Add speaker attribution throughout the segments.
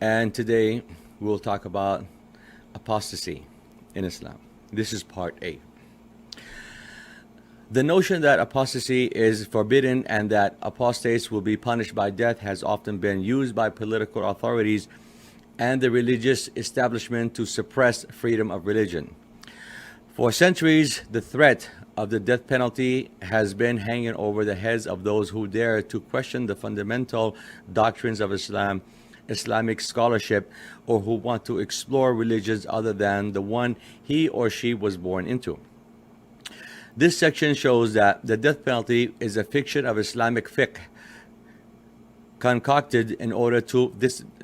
Speaker 1: And today we'll talk about apostasy in Islam. This is part A. The notion that apostasy is forbidden and that apostates will be punished by death has often been used by political authorities and the religious establishment to suppress freedom of religion. For centuries, the threat of the death penalty has been hanging over the heads of those who dare to question the fundamental doctrines of Islam, Islamic scholarship, or who want to explore religions other than the one he or she was born into. This section shows that the death penalty is a fiction of Islamic fiqh, concocted in order to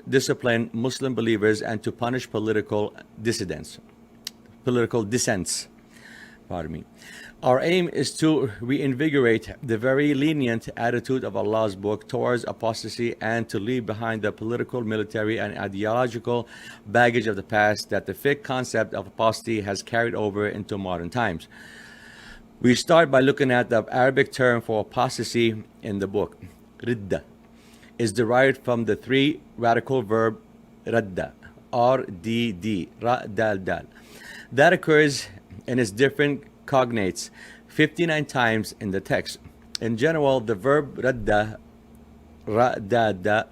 Speaker 1: discipline Muslim believers and to punish political dissents. Pardon me. Our aim is to reinvigorate the very lenient attitude of Allah's book towards apostasy and to leave behind the political, military, and ideological baggage of the past that the fiqh concept of apostasy has carried over into modern times. We start by looking at the Arabic term for apostasy in the book. Ridda is derived from the three radical verb radda, R-D-D, ra-dal-dal, that occurs in its different cognates 59 times in the text. In general, the verb radda, ra-da-da,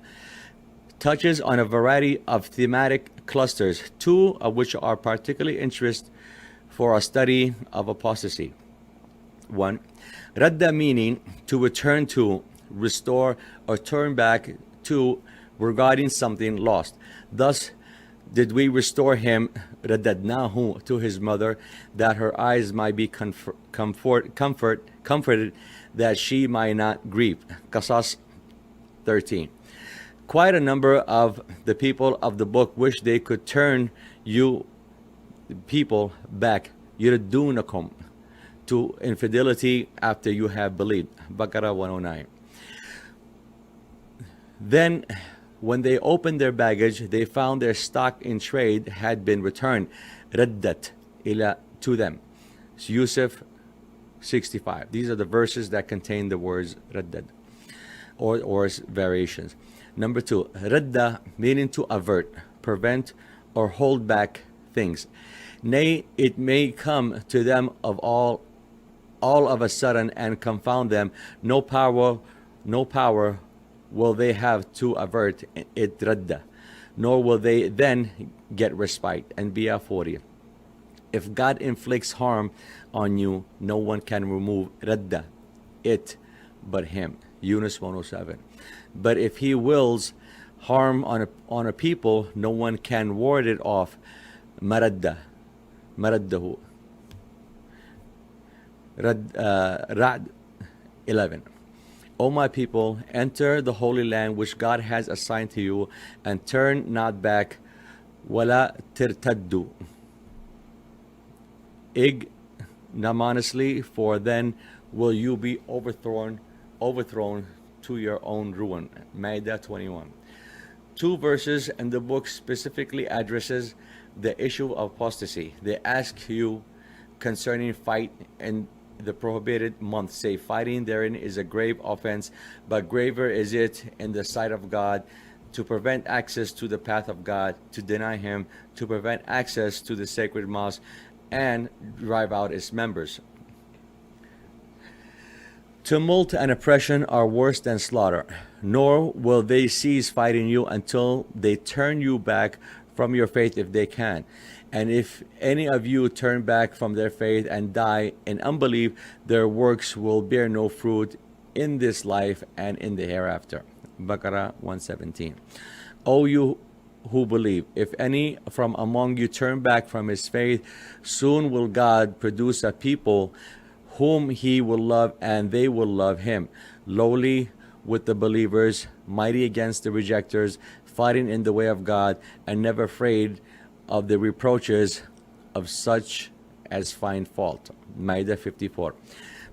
Speaker 1: touches on a variety of thematic clusters, two of which are particularly interest for our study of apostasy. 1. Radda meaning to return to, restore, or turn back to regarding something lost. Thus, did we restore him, radadnahu, to his mother, that her eyes might be comforted, that she might not grieve. Qasas 13. Quite a number of the people of the book wish they could turn you people back, yuridunakum, to infidelity after you have believed. Baqarah 109. Then, when they opened their baggage, they found their stock in trade had been returned. Raddat ila, to them. Yusuf 65. These are the verses that contain the words raddad or variations. Number 2, radda meaning to avert, prevent, or hold back things. Nay, it may come to them of all of a sudden and confound them. No power will they have to avert it, radda, nor will they then get respite. And Anbiya 40. If God inflicts harm on you, no one can remove radda, it, but him. Yunus 107. But if he wills harm on a people, no one can ward it off. Maraddahu. Ra'd 11. O my people, enter the holy land which God has assigned to you, and turn not back. Wala tirtaddu, ignominiously, for then will you be overthrown to your own ruin. Ma'idah 21. Two verses in the book specifically addresses the issue of apostasy. They ask you concerning fight and the prohibited month. Say, fighting therein is a grave offense, but graver is it in the sight of God to prevent access to the path of God, to deny him, to prevent access to the sacred mosque, and drive out its members. Tumult and oppression are worse than slaughter, nor will they cease fighting you until they turn you back from your faith if they can. And if any of you turn back from their faith and die in unbelief, their works will bear no fruit in this life and in the hereafter. Baqarah 117. O you who believe, if any from among you turn back from his faith, soon will God produce a people whom he will love, and they will love him. Lowly with the believers, mighty against the rejectors, fighting in the way of God, and never afraid of the reproaches of such as find fault. Ma'idah 54.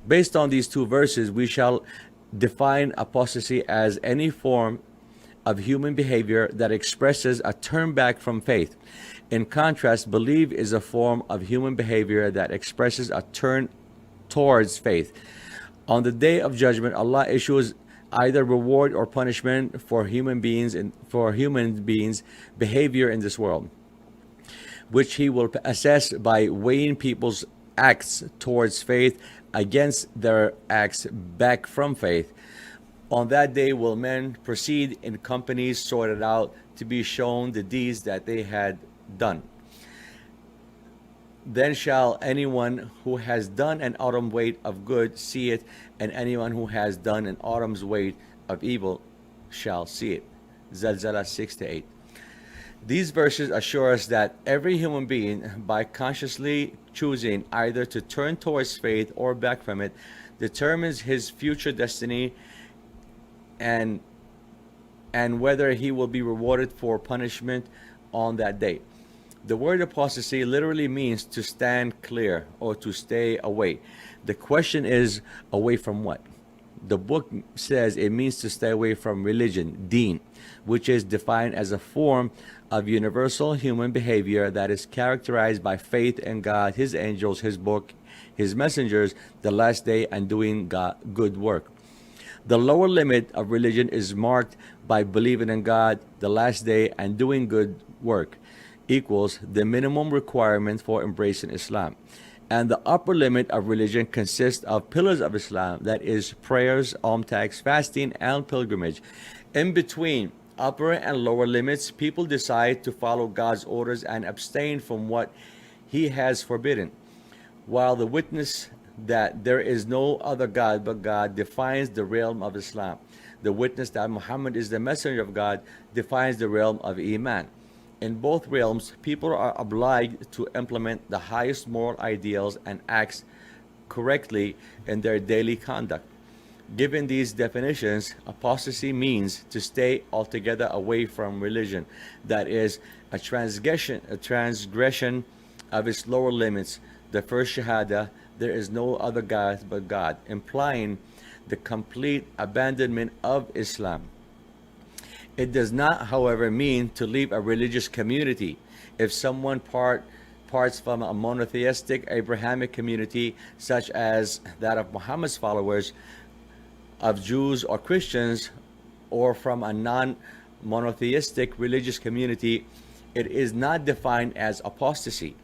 Speaker 1: Based on these two verses, we shall define apostasy as any form of human behavior that expresses a turn back from faith. In contrast, belief is a form of human behavior that expresses a turn towards faith. On the day of judgment, Allah issues either reward or punishment for human beings behavior in this world, which he will assess by weighing people's acts towards faith against their acts back from faith. On that day will men proceed in companies sorted out to be shown the deeds that they had done. Then shall anyone who has done an autumn weight of good see it, and anyone who has done an autumn's weight of evil shall see it. Zalzala 6-8. These verses assure us that every human being, by consciously choosing either to turn towards faith or back from it, determines his future destiny and whether he will be rewarded for punishment on that day. The word apostasy literally means to stand clear or to stay away. The question is, away from what? The book says it means to stay away from religion, deen, which is defined as a form of universal human behavior that is characterized by faith in God, His angels, His book, His messengers, the last day, and doing good work. The lower limit of religion is marked by believing in God, the last day, and doing good work, equals the minimum requirement for embracing Islam. And the upper limit of religion consists of pillars of Islam, that is prayers, alms, tax, fasting, and pilgrimage. In between upper and lower limits, people decide to follow God's orders and abstain from what He has forbidden, while the witness that there is no other God but God defines the realm of Islam. The witness that Muhammad is the messenger of God defines the realm of Iman. In both realms, people are obliged to implement the highest moral ideals and acts correctly in their daily conduct. Given these definitions, apostasy means to stay altogether away from religion, that is, a transgression of its lower limits. The first shahada, there is no other God but God, implying the complete abandonment of Islam. It does not, however, mean to leave a religious community. If someone parts from a monotheistic Abrahamic community, such as that of Muhammad's followers, of Jews or Christians, or from a non-monotheistic religious community, it is not defined as apostasy.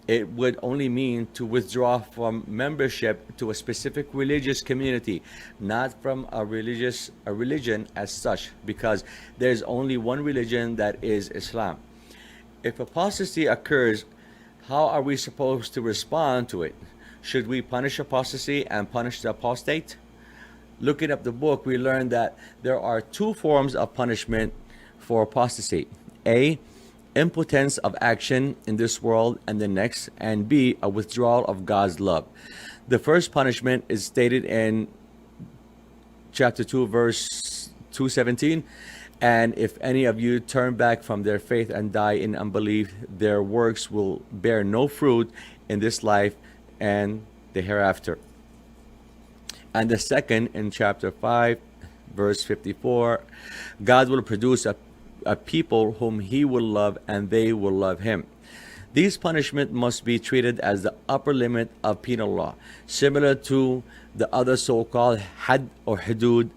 Speaker 1: It would only mean to withdraw from membership to a specific religious community, not from a religion as such, because there's only one religion, that is Islam. If apostasy occurs, how are we supposed to respond to it? Should we punish apostasy and punish the apostate? Looking up the book, we learned that there are two forms of punishment for apostasy. A, impotence of action in this world and the next, and B, a withdrawal of God's love. The first punishment is stated in chapter 2, verse 217, and if any of you turn back from their faith and die in unbelief, their works will bear no fruit in this life and the hereafter. And the second, in chapter 5, verse 54, God will produce a people whom He will love, and they will love Him. These punishments must be treated as the upper limit of penal law, similar to the other so-called had or hudud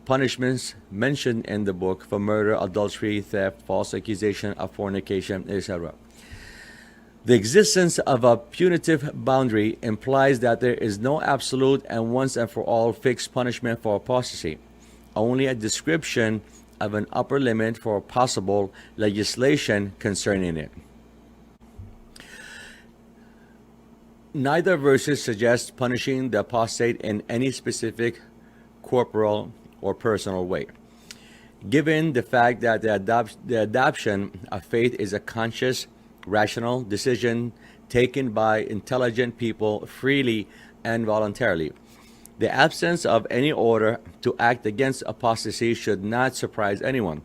Speaker 1: punishments mentioned in the book for murder, adultery, theft, false accusation of fornication, etc. The existence of a punitive boundary implies that there is no absolute and once and for all fixed punishment for apostasy, only a description of an upper limit for possible legislation concerning it. Neither verses suggest punishing the apostate in any specific corporal or personal way. Given the fact that the adoption of faith is a conscious, rational decision taken by intelligent people freely and voluntarily, the absence of any order to act against apostasy should not surprise anyone.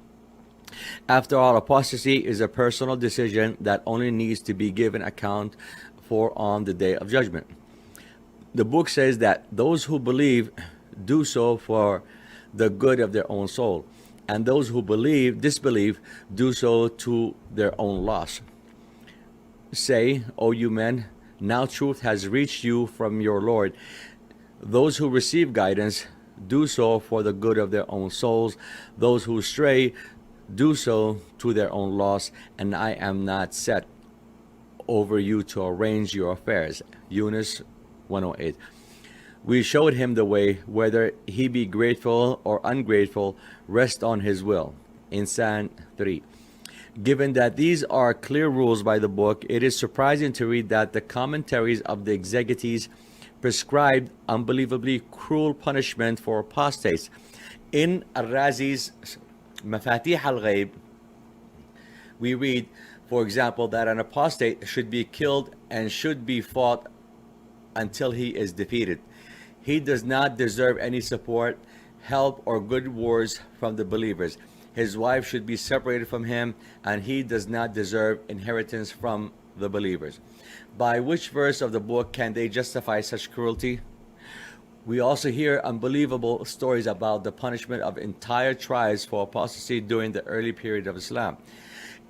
Speaker 1: After all, apostasy is a personal decision that only needs to be given account for on the day of judgment. The book says that those who believe do so for the good of their own soul, and those who disbelieve do so to their own loss. Say, O you men, now truth has reached you from your Lord. Those who receive guidance do so for the good of their own souls. Those who stray do so to their own loss, and I am not set over you to arrange your affairs. Yunus 108. We showed him the way, whether he be grateful or ungrateful, rest on his will. Insan 3. Given that these are clear rules by the book, it is surprising to read that the commentaries of the exegetes prescribed unbelievably cruel punishment for apostates. In Al-Razi's Mafatih al-Ghaib, we read, for example, that an apostate should be killed and should be fought until he is defeated. He does not deserve any support, help, or good words from the believers. His wife should be separated from him, and he does not deserve inheritance from the believers. By which verse of the book can they justify such cruelty? We also hear unbelievable stories about the punishment of entire tribes for apostasy during the early period of Islam.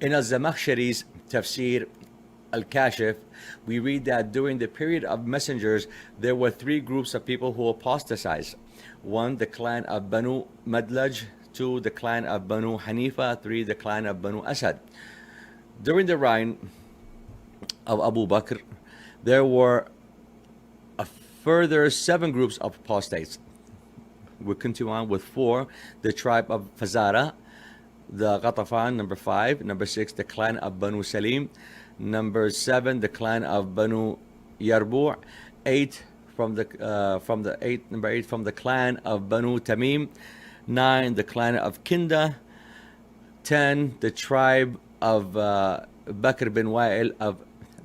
Speaker 1: In Al-Zamakhshari's Tafsir Al-Kashif, we read that during the period of messengers, there were three groups of people who apostatized. One, the clan of Banu Madlaj. Two, the clan of Banu Hanifa. Three, the clan of Banu Asad. During the reign of Abu Bakr, there were a further 7 groups of apostates. We'll continue on with 4, the tribe of Fazara, the Ghatafan, number 5, number 6, the clan of Banu Salim, number 7, the clan of Banu Yarbu', 8 number 8 from the clan of Banu Tamim, 9, the clan of Kinda, 10, the tribe of Bakr bin Wa'il of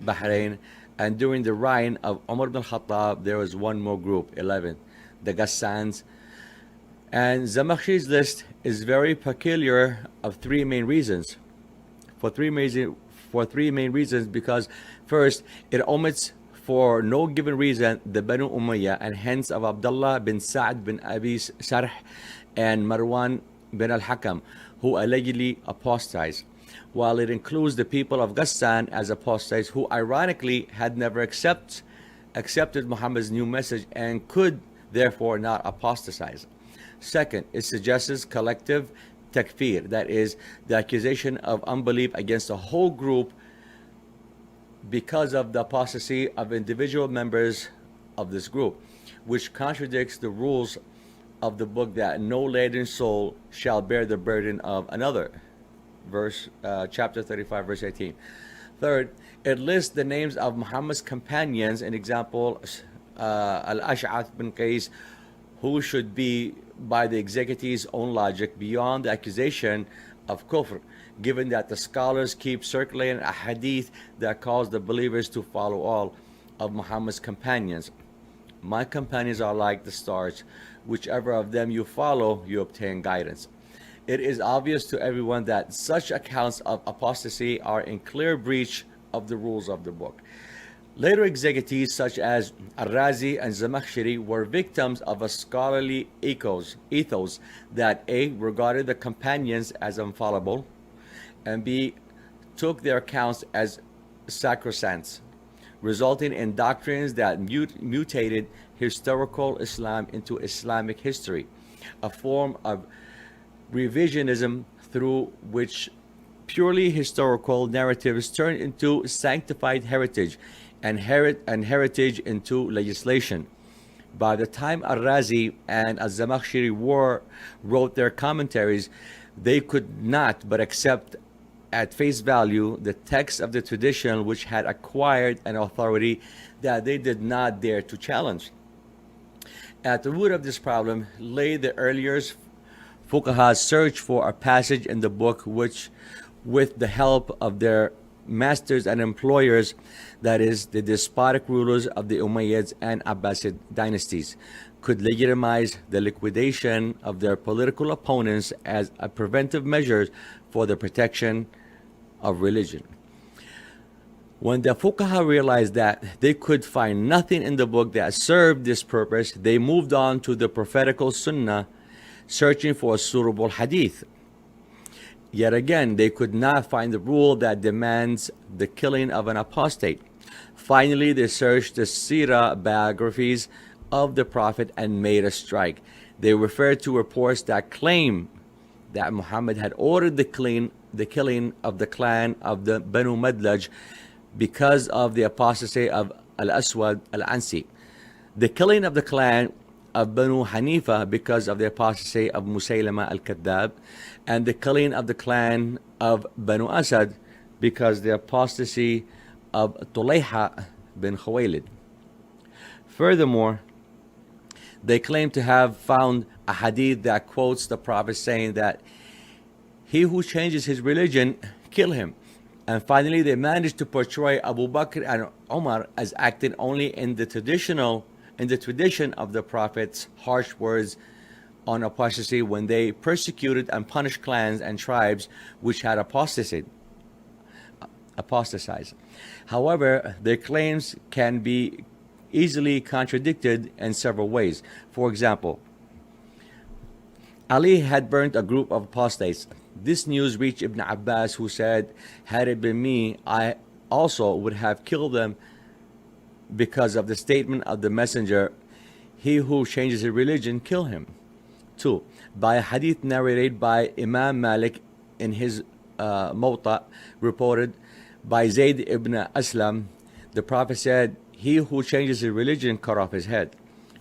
Speaker 1: Bahrain, and during the reign of Umar bin Khattab, there was one more group, 11, the Ghassans. And Zamakhshari's list is very peculiar of 3 main reasons. For three main reasons, because first, it omits for no given reason the Banu Umayyah, and hence of Abdullah bin Sa'd bin Abi Sarh and Marwan bin al-Hakam, who allegedly apostatized, while it includes the people of Ghassan as apostates who ironically had never accepted Muhammad's new message and could therefore not apostatize. Second, it suggests collective takfir, that is, the accusation of unbelief against a whole group because of the apostasy of individual members of this group, which contradicts the rules of the book that no laden soul shall bear the burden of another. Chapter 35, verse 18. Third, it lists the names of Muhammad's companions, an example, Al-Ash'ath bin Qais, who should be, by the exegetes' own logic, beyond the accusation of kufr, given that the scholars keep circulating a hadith that calls the believers to follow all of Muhammad's companions. My companions are like the stars. Whichever of them you follow, you obtain guidance. It is obvious to everyone that such accounts of apostasy are in clear breach of the rules of the book. Later exegetes such as Al-Razi and Zamakhshari were victims of a scholarly ethos that A, regarded the companions as infallible, and B, took their accounts as sacrosanct, resulting in doctrines that mutated historical Islam into Islamic history, a form of revisionism through which purely historical narratives turned into sanctified heritage and heritage into legislation. By the time Al-Razi and Al-Zamakhshari wrote their commentaries, they could not but accept at face value the text of the tradition, which had acquired an authority that they did not dare to challenge. At the root of this problem lay the earliest fuqaha's search for a passage in the book which, with the help of their masters and employers, that is, the despotic rulers of the Umayyads and Abbasid dynasties, could legitimize the liquidation of their political opponents as a preventive measure for the protection of religion. When the fuqaha realized that they could find nothing in the book that served this purpose, they moved on to the prophetical sunnah, searching for a suitable hadith. Yet again, they could not find the rule that demands the killing of an apostate. Finally, they searched the seerah biographies of the Prophet and made a strike. They refer to reports that claim that Muhammad had ordered the killing of the clan of the Banu Madlaj because of the apostasy of Al-Aswad Al-Ansi, the killing of the clan of Banu Hanifa because of the apostasy of Musaylama Al-Kadhab, and the killing of the clan of Banu Asad because the apostasy of Tulayha bin Khuwaylid. Furthermore, they claim to have found a hadith that quotes the Prophet saying that he who changes his religion, kill him. And finally, they managed to portray Abu Bakr and Umar as acting only in the tradition of the Prophet's harsh words on apostasy when they persecuted and punished clans and tribes which had apostatized. However, their claims can be easily contradicted in several ways. For example, Ali had burnt a group of apostates. This news reached Ibn Abbas, who said, had it been me, I also would have killed them because of the statement of the messenger, he who changes his religion, kill him. 2. By a hadith narrated by Imam Malik in his Muwatta, reported by Zayd ibn Aslam, the Prophet said, he who changes his religion, cut off his head.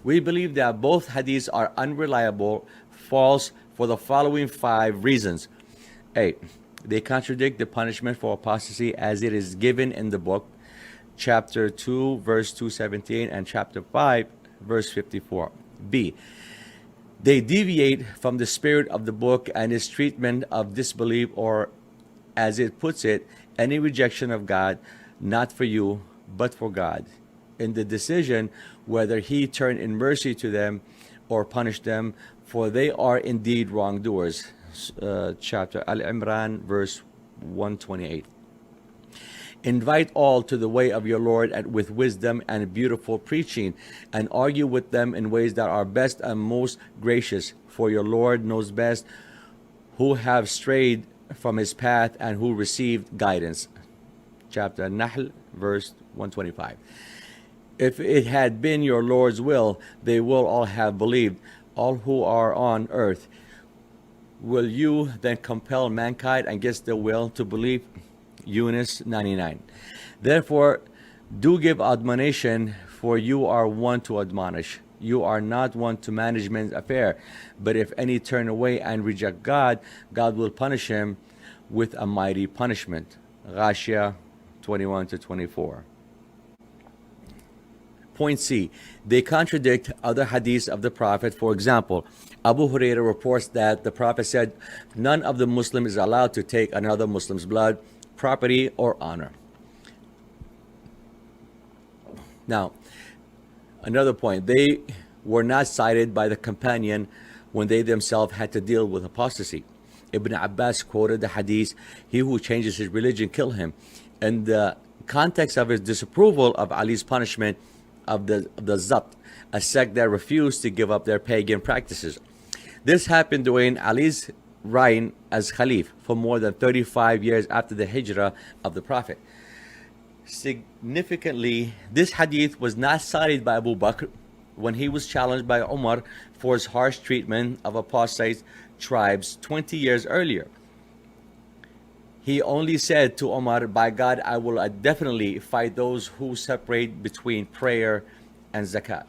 Speaker 1: We believe that both hadiths are unreliable, false, for the following 5 reasons. A. They contradict the punishment for apostasy as it is given in the book, chapter 2, verse 217, and chapter 5, verse 54. B. They deviate from the spirit of the book and its treatment of disbelief, or, as it puts it, any rejection of God, not for you, but for God, in the decision whether he turn in mercy to them or punish them, for they are indeed wrongdoers. Chapter Al-Imran, verse 128. Invite all to the way of your Lord with wisdom and beautiful preaching, and argue with them in ways that are best and most gracious, for your Lord knows best who have strayed from his path and who received guidance. Chapter Nahl, verse 125. If it had been your Lord's will, they will all have believed, all who are on earth. Will you then compel mankind against their will to believe? Yunus 99. Therefore, do give admonition, for you are one to admonish. You are not one to manage men's affair. But if any turn away and reject God, God will punish him with a mighty punishment. Ghashiyah 21-24. Point C. They contradict other hadiths of the Prophet. For example, Abu Hurairah reports that the Prophet said, none of the Muslims is allowed to take another Muslim's blood, property, or honor. Now, another point. They were not cited by the companion when they themselves had to deal with apostasy. Ibn Abbas quoted the hadith, he who changes his religion, kill him, in the context of his disapproval of Ali's punishment of the Zabt, a sect that refused to give up their pagan practices. This happened during Ali's reign as Khalif for more than 35 years after the Hijrah of the Prophet. Significantly, this hadith was not cited by Abu Bakr when he was challenged by Umar for his harsh treatment of apostate tribes 20 years earlier. He only said to Umar, by God, I will definitely fight those who separate between prayer and zakat.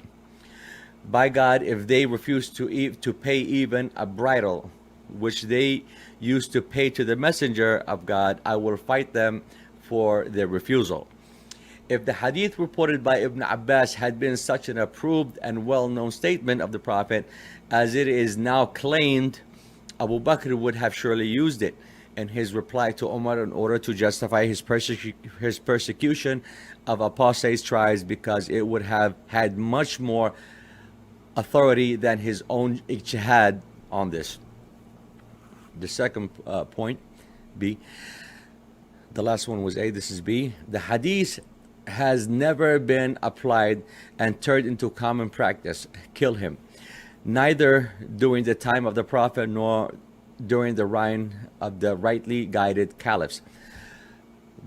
Speaker 1: By God, if they refuse to pay even a bridle, which they used to pay to the messenger of God, I will fight them for their refusal. If the hadith reported by Ibn Abbas had been such an approved and well-known statement of the Prophet as it is now claimed, Abu Bakr would have surely used it in his reply to Umar in order to justify his persecution of apostate tribes, because it would have had much more authority than his own ijtihad on this. The second point, B. The last one was A, this is B. The hadith has never been applied and turned into common practice. Kill him. Neither during the time of the Prophet nor during the reign of the rightly guided caliphs.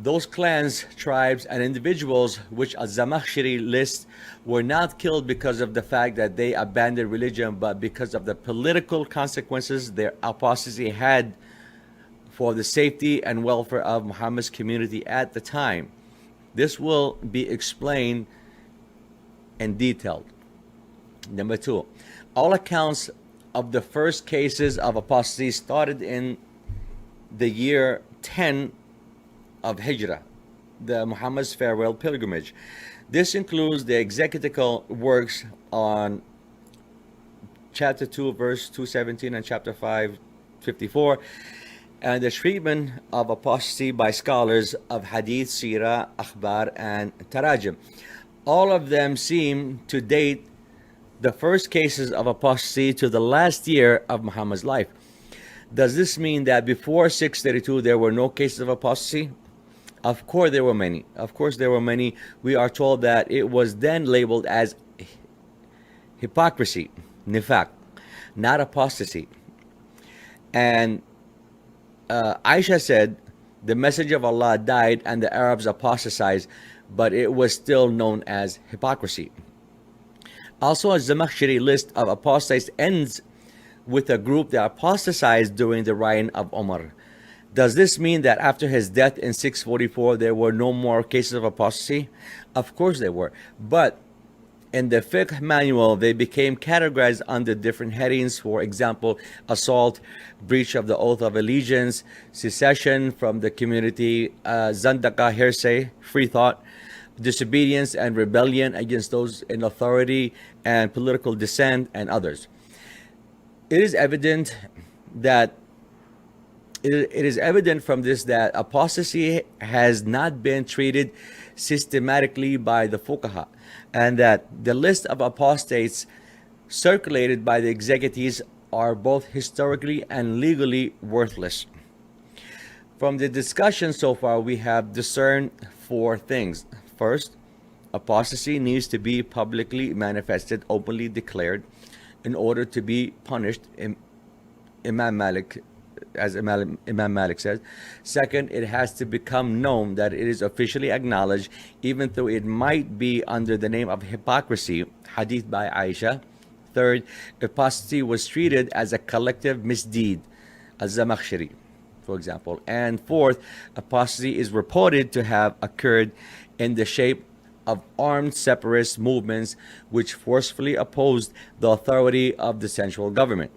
Speaker 1: Those clans, tribes, and individuals which al-Zamakhshari lists were not killed because of the fact that they abandoned religion, but because of the political consequences their apostasy had for the safety and welfare of Muhammad's community at the time. This will be explained and detailed. Number two, all accounts of the first cases of apostasy started in the year 10 of Hijrah, the Muhammad's farewell pilgrimage. This includes the exegetical works on chapter 2 verse 217 and chapter 5 54, and the treatment of apostasy by scholars of hadith, sirah, akhbar, and tarajim. All of them seem to date the first cases of apostasy to the last year of Muhammad's life. Does this mean that before 632 there were no cases of apostasy? Of course there were many. Of course there were many. We are told that it was then labeled as hypocrisy, nifaq, not apostasy. And Aisha said, the Messenger of Allah died and the Arabs apostatized, but it was still known as hypocrisy. Also, a Zamakhshari list of apostates ends with a group that apostatized during the reign of Umar. Does this mean that after his death in 644 there were no more cases of apostasy? Of course there were, but in the fiqh manual they became categorized under different headings. For example, assault, breach of the oath of allegiance, secession from the community, zandaka, heresy, free thought, disobedience and rebellion against those in authority, and political dissent, and others. It is evident from this that apostasy has not been treated systematically by the fuqaha, and that the list of apostates circulated by the exegetists are both historically and legally worthless. From the discussion so far, we have discerned four things. First, apostasy needs to be publicly manifested, openly declared, in order to be punished, Imam Malik says. Second, it has to become known that it is officially acknowledged, even though it might be under the name of hypocrisy, hadith by Aisha. Third, apostasy was treated as a collective misdeed, al-Zamakhshari, for example. And fourth, apostasy is reported to have occurred in the shape of armed separatist movements which forcefully opposed the authority of the central government.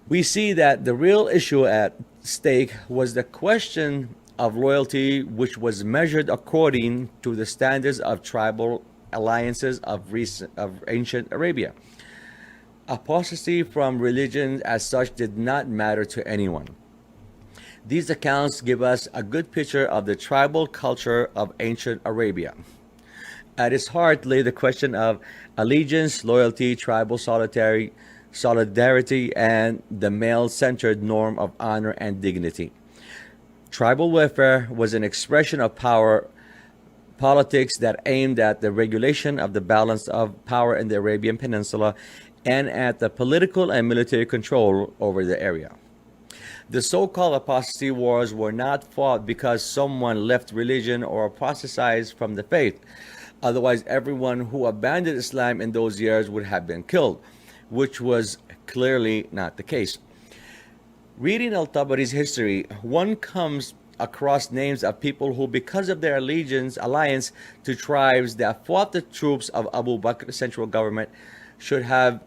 Speaker 1: We see that the real issue at stake was the question of loyalty, which was measured according to the standards of tribal alliances of ancient Arabia. Apostasy from religion as such did not matter to anyone. These accounts give us a good picture of the tribal culture of ancient Arabia. At its heart lay the question of allegiance, loyalty, tribal solidarity, and the male-centered norm of honor and dignity. Tribal welfare was an expression of power politics that aimed at the regulation of the balance of power in the Arabian Peninsula and at the political and military control over the area. The so-called apostasy wars were not fought because someone left religion or apostatized from the faith. Otherwise, everyone who abandoned Islam in those years would have been killed, which was clearly not the case. Reading al-Tabari's history, one comes across names of people who, because of their alliance to tribes that fought the troops of Abu Bakr's central government, should have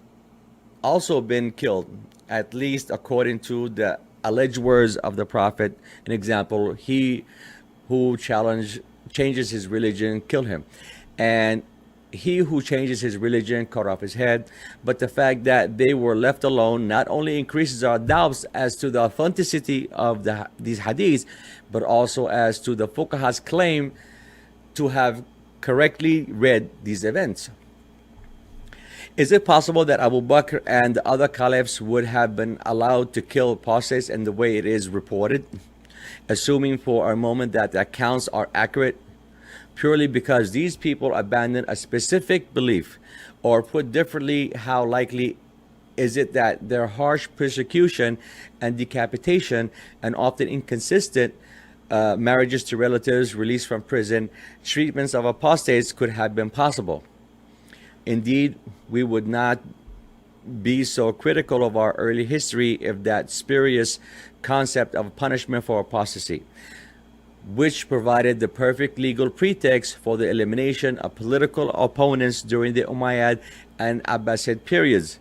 Speaker 1: also been killed, at least according to the alleged words of the Prophet. An example, he who changes his religion, kill him. And he who changes his religion, cut off his head. But the fact that they were left alone not only increases our doubts as to the authenticity of these hadiths, but also as to the fuqaha's claim to have correctly read these events. Is it possible that Abu Bakr and the other caliphs would have been allowed to kill apostates in the way it is reported? Assuming for a moment that the accounts are accurate, purely because these people abandoned a specific belief, or put differently, how likely is it that their harsh persecution and decapitation, and often inconsistent marriages to relatives, release from prison, treatments of apostates could have been possible. Indeed, we would not be so critical of our early history if that spurious concept of punishment for apostasy, which provided the perfect legal pretext for the elimination of political opponents during the Umayyad and Abbasid periods,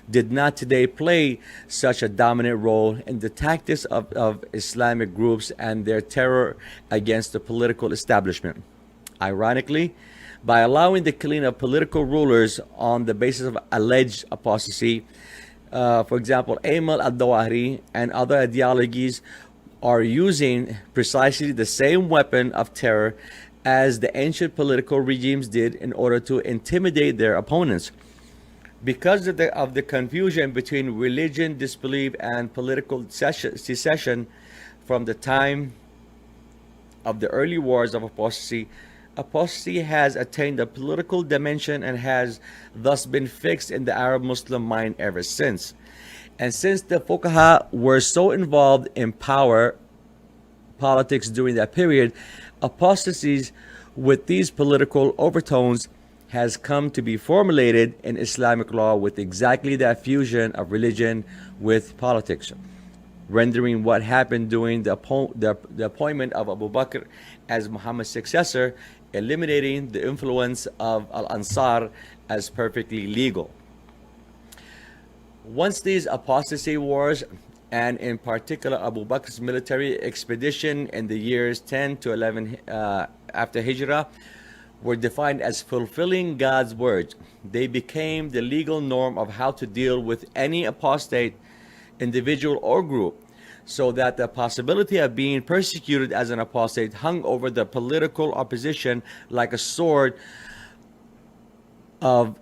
Speaker 1: did not today play such a dominant role in the tactics of Islamic groups and their terror against the political establishment. Ironically, by allowing the killing of political rulers on the basis of alleged apostasy, for example, Ayman al-Dawahiri and other ideologies are using precisely the same weapon of terror as the ancient political regimes did in order to intimidate their opponents. Because of the confusion between religion, disbelief, and political secession from the time of the early wars of apostasy, apostasy has attained a political dimension and has thus been fixed in the Arab Muslim mind ever since. And since the fuqaha were so involved in power politics during that period, apostasies with these political overtones has come to be formulated in Islamic law with exactly that fusion of religion with politics, rendering what happened during the appointment of Abu Bakr as Muhammad's successor, eliminating the influence of Al-Ansar as perfectly legal. Once these apostasy wars, and in particular Abu Bakr's military expedition in the years 10 to 11 after Hijrah, were defined as fulfilling God's words, they became the legal norm of how to deal with any apostate individual or group, so that the possibility of being persecuted as an apostate hung over the political opposition like a sword of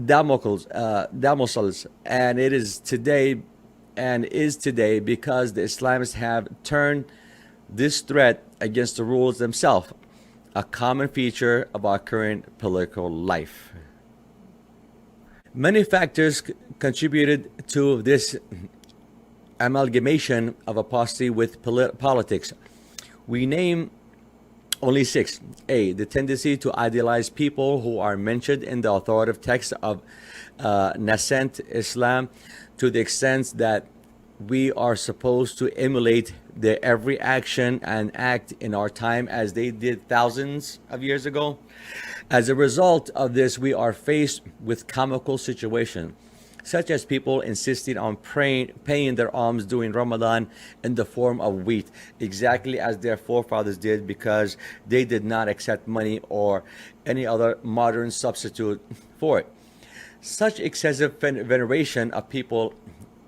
Speaker 1: Damocles, and it is today because the Islamists have turned this threat against the rules themselves, a common feature of our current political life. Many factors contributed to this amalgamation of apostasy with politics. We name only 6. A. The tendency to idealize people who are mentioned in the authoritative text of nascent Islam to the extent that we are supposed to emulate their every action and act in our time as they did thousands of years ago. As a result of this, we are faced with comical situations, such as people insisting on paying their alms during Ramadan in the form of wheat, exactly as their forefathers did, because they did not accept money or any other modern substitute for it. Such excessive veneration of people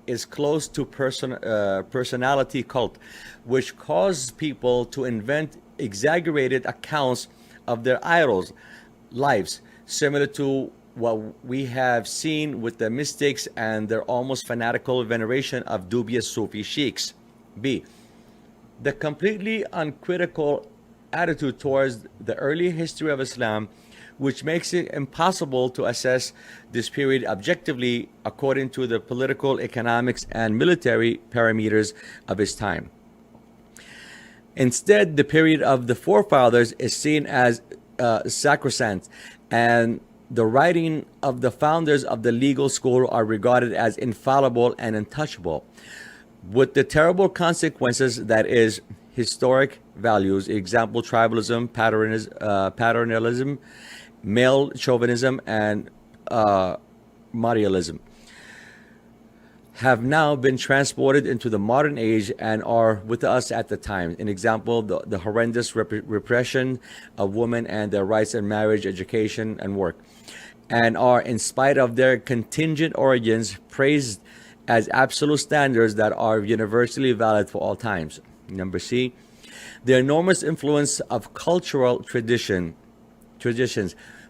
Speaker 1: is close to personality cult, which causes people to invent exaggerated accounts of their idols' lives, similar to what we have seen with the mystics and their almost fanatical veneration of dubious Sufi sheikhs. B. The completely uncritical attitude towards the early history of Islam, which makes it impossible to assess this period objectively according to the political, economics, and military parameters of its time. Instead, the period of the forefathers is seen as sacrosanct, and the writing of the founders of the legal school are regarded as infallible and untouchable, with the terrible consequences that is historic values, example tribalism, paternalism, male chauvinism, and materialism, have now been transported into the modern age and are with us at the time. An example, the horrendous repression of women and their rights in marriage, education, and work, and are, in spite of their contingent origins, praised as absolute standards that are universally valid for all times. Number C, the enormous influence of cultural traditions,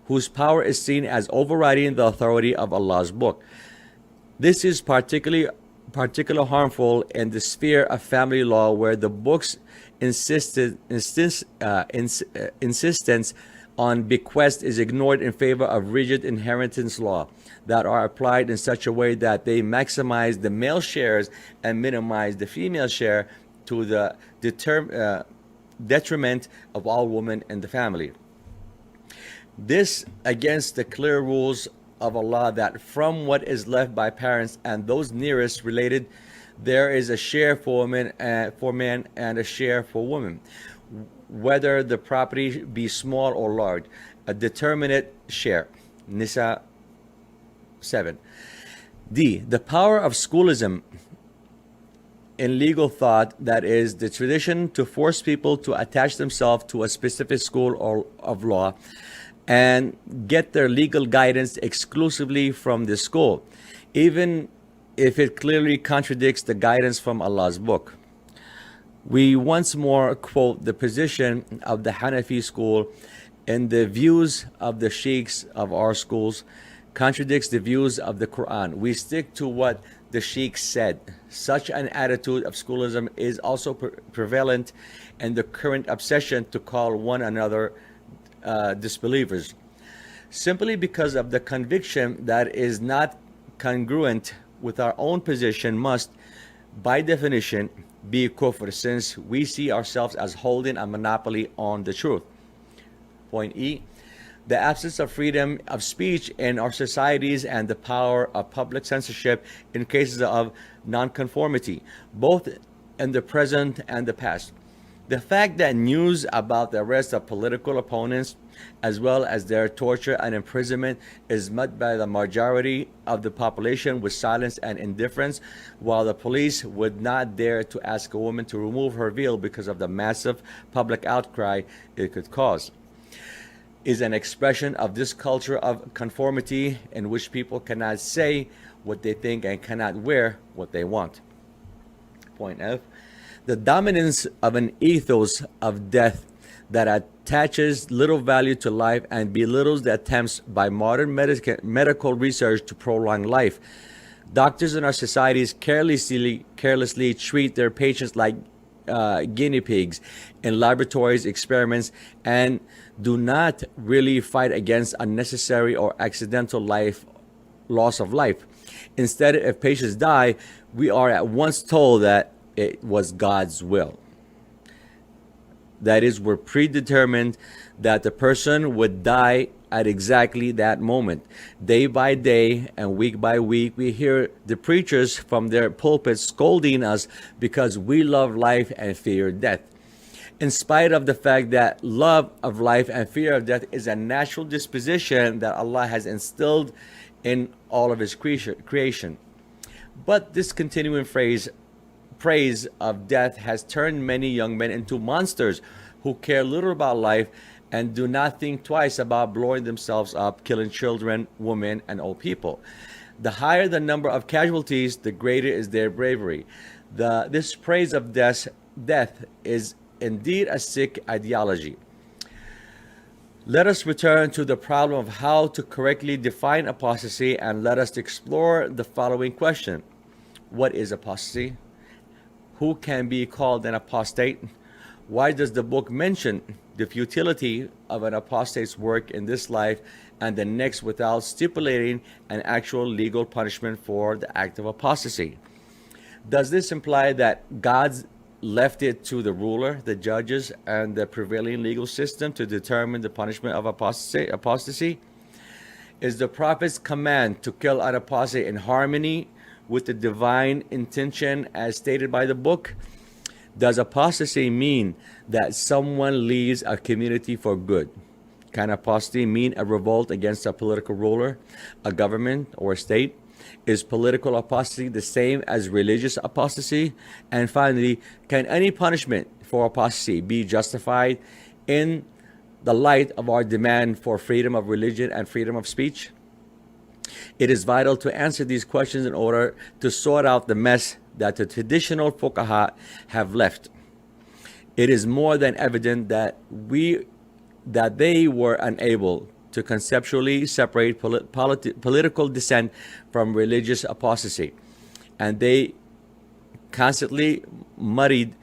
Speaker 1: whose power is seen as overriding the authority of Allah's book. This is particularly harmful in the sphere of family law, where the book's insistence on bequest is ignored in favor of rigid inheritance law that are applied in such a way that they maximize the male shares and minimize the female share to the detriment of all women in the family. This against the clear rules of Allah that from what is left by parents and those nearest related, there is a share for men and a share for women, whether the property be small or large, a determinate share. Nisa 7. D. The power of schoolism in legal thought, that is, the tradition to force people to attach themselves to a specific school or of law and get their legal guidance exclusively from the school, even if it clearly contradicts the guidance from Allah's book. We once more quote the position of the Hanafi school, and the views of the sheikhs of our schools contradicts the views of the Quran. We stick to what the sheikh said. Such an attitude of schoolism is also prevalent in the current obsession to call one another disbelievers, simply because of the conviction that is not congruent with our own position must, by definition, be kufr, since we see ourselves as holding a monopoly on the truth. Point E. The absence of freedom of speech in our societies and the power of public censorship in cases of nonconformity, both in the present and the past. The fact that news about the arrest of political opponents, as well as their torture and imprisonment, is met by the majority of the population with silence and indifference, while the police would not dare to ask a woman to remove her veil because of the massive public outcry it could cause, is an expression of this culture of conformity in which people cannot say what they think and cannot wear what they want. Point F. The dominance of an ethos of death that attaches little value to life and belittles the attempts by modern medical research to prolong life. Doctors in our societies carelessly treat their patients like guinea pigs in laboratories experiments and do not really fight against unnecessary or accidental loss of life. Instead, if patients die, we are at once told that it was God's will. That is, we're predetermined that the person would die at exactly that moment. Day by day and week by week, we hear the preachers from their pulpits scolding us because we love life and fear death, in spite of the fact that love of life and fear of death is a natural disposition that Allah has instilled in all of His creation. But this continuing praise of death has turned many young men into monsters who care little about life and do not think twice about blowing themselves up, killing children, women, and old people. The higher the number of casualties, the greater is their bravery. This praise of death is indeed a sick ideology. Let us return to the problem of how to correctly define apostasy, and let us explore the following question. What is apostasy? Who can be called an apostate? Why does the book mention the futility of an apostate's work in this life and the next without stipulating an actual legal punishment for the act of apostasy? Does this imply that God left it to the ruler, the judges, and the prevailing legal system to determine the punishment of apostasy? Is the prophet's command to kill an apostate in harmony with the divine intention as stated by the book? Does apostasy mean that someone leaves a community for good? Can apostasy mean a revolt against a political ruler, a government, or a state? Is political apostasy the same as religious apostasy? And finally, can any punishment for apostasy be justified in the light of our demand for freedom of religion and freedom of speech? It is vital to answer these questions in order to sort out the mess that the traditional fuqaha have left. It is more than evident that they were unable to conceptually separate political dissent from religious apostasy, and they constantly muddied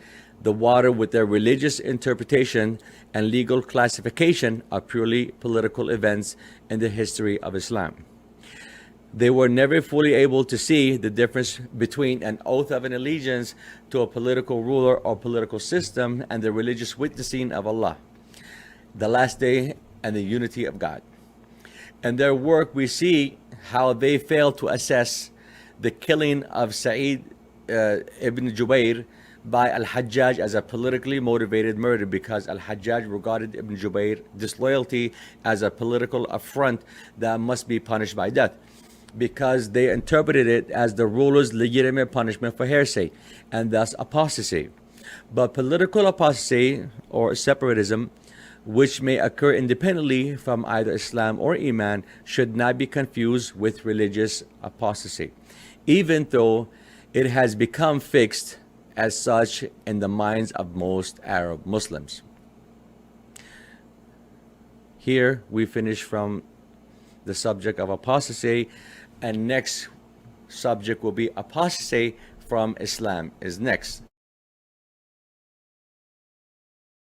Speaker 1: the water with their religious interpretation and legal classification of purely political events in the history of Islam. They were never fully able to see the difference between an oath of an allegiance to a political ruler or political system and the religious witnessing of Allah, the last day, and the unity of God. In their work, we see how they failed to assess the killing of Sa'id ibn Jubair by Al-Hajjaj as a politically motivated murder, because Al-Hajjaj regarded Ibn Jubair's disloyalty as a political affront that must be punished by death, because they interpreted it as the ruler's legitimate punishment for heresy, and thus apostasy. But political apostasy or separatism, which may occur independently from either Islam or Iman, should not be confused with religious apostasy, even though it has become fixed as such in the minds of most Arab Muslims. Here we finish from the subject of apostasy, and next subject will be apostasy from Islam is next.